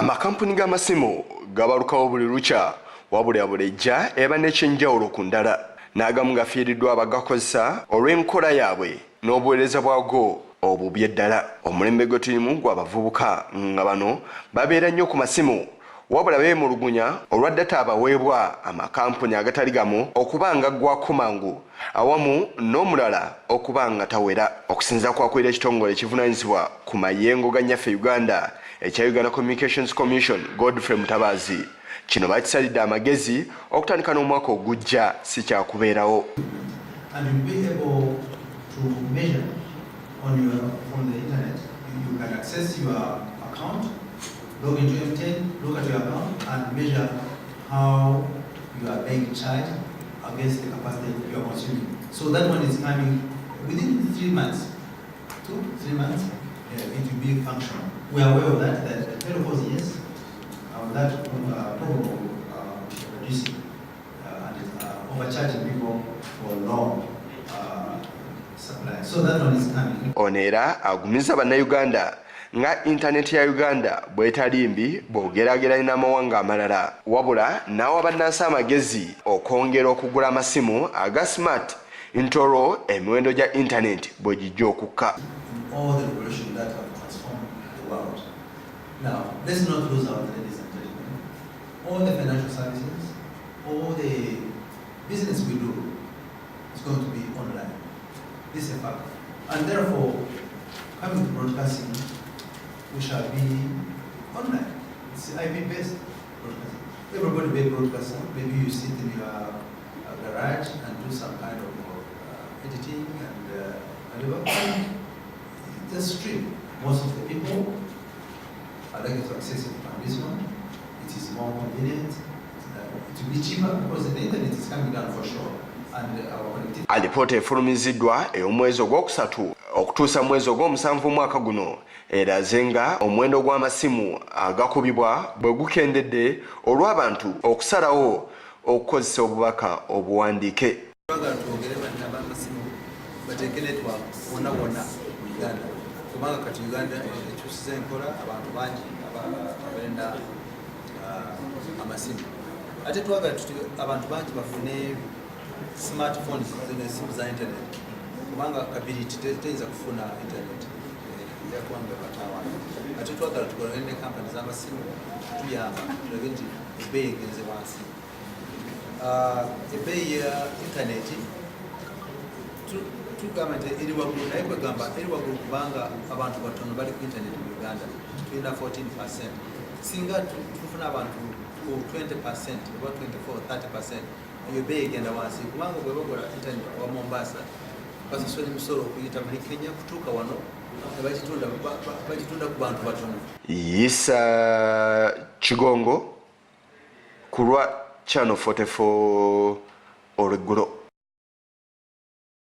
Amakampuni g'amasimu gabalukawo buli lukya wabula bulejja eba n'ekyenjawulo ku ndala n'agamu gafiiriddwa abagakozesa olw'enkola yaabwe n'obuweereza bwago obubi eddala. Omulembe gwe tulimu gw'abavubuka nga bano babeera nnyo ku masimu wabula beemulugunya olwa data abaweebwa amakampuni agatali gamu okuba nga ggwako mangu awamu n'omulala okuba nga tawera. Okusinziira kwakwera ekitongole ekivunaanyizibwa ku mayengo ga nnyaffe Uganda ekya Uganda Communications Commission, Godfrey Mutabazi, kino bakisalidde amagezi okutandika n'omwaka ogujja si kyakubeerawo. And you'll be able to measure from the internet. You can access your account, log into M10, look at your account and measure how you are being charged against the capacity you are consuming. So that one is coming within 3 months. 2-3 months, it will be functional. We are aware of that telephone, yes, that probable reducing and overcharging people for long supply. So that one is coming. Onera agumiza bannayuganda nga internet ya Uganda bwetali mbi bw'ogeraageranya n'amawanga amalala wabula n'awa bannansi amagezi okwongera okugula amasimu aga smart ntolo emiwendo gya internet bwe gijja okukka. All the revolution that have transformed the world. Now, let's not lose out, ladies and gentlemen. All the financial services, all the business we do is going to be online. This is a fact. And therefore, coming to broadcasting, we shall be online. It's IP-based broadcasting. Everybody will be broadcasting. Maybe you sit in your garage and do some kind of editing and whatever. Just stream. Most of the people are likely to access it on this one. It is more convenient. It will be cheaper because the internet is coming down for sure. Alipoota efulumiziddwa ey'omwezi ogwokusatu okutuusa mwezi ogw'omusanvu mwaka guno eraze nga omuwendo gw'amasimu agakubibwa bwe gukendedde olw'abantu okusalawo okukozesa obubaka obuwandiike. Kubanga kati Uganda ekyusiza enkola abantu bangi abalenda amasimu. Ate twagala tuti abantu bangi bafune smartphones n'essimu za internet. Kubanga kabiriti teyinza kufuna internet yakuwanga batawana. Ate twagala tukolane ne kampani z'amasimu tuyamba tulabe nti ebbeeyi egenze wansi. Ebbeeyi ya internet tugamba nti eri waggulu naye kwegamba eri waggulu kubanga abantu batono bali ku internet mu Uganda tulina 14%. Singa tufuna abantu ku 20% oba 24-30% eyo bbeeyi egenda wansi kubanga bwe bakola internet wa Mombasa basasula emisolo okuyita muri Kenya kutuuka wano bagitunda ku bantu batono. Yisa Kigongo ku lwa Channel 44 olweggulo.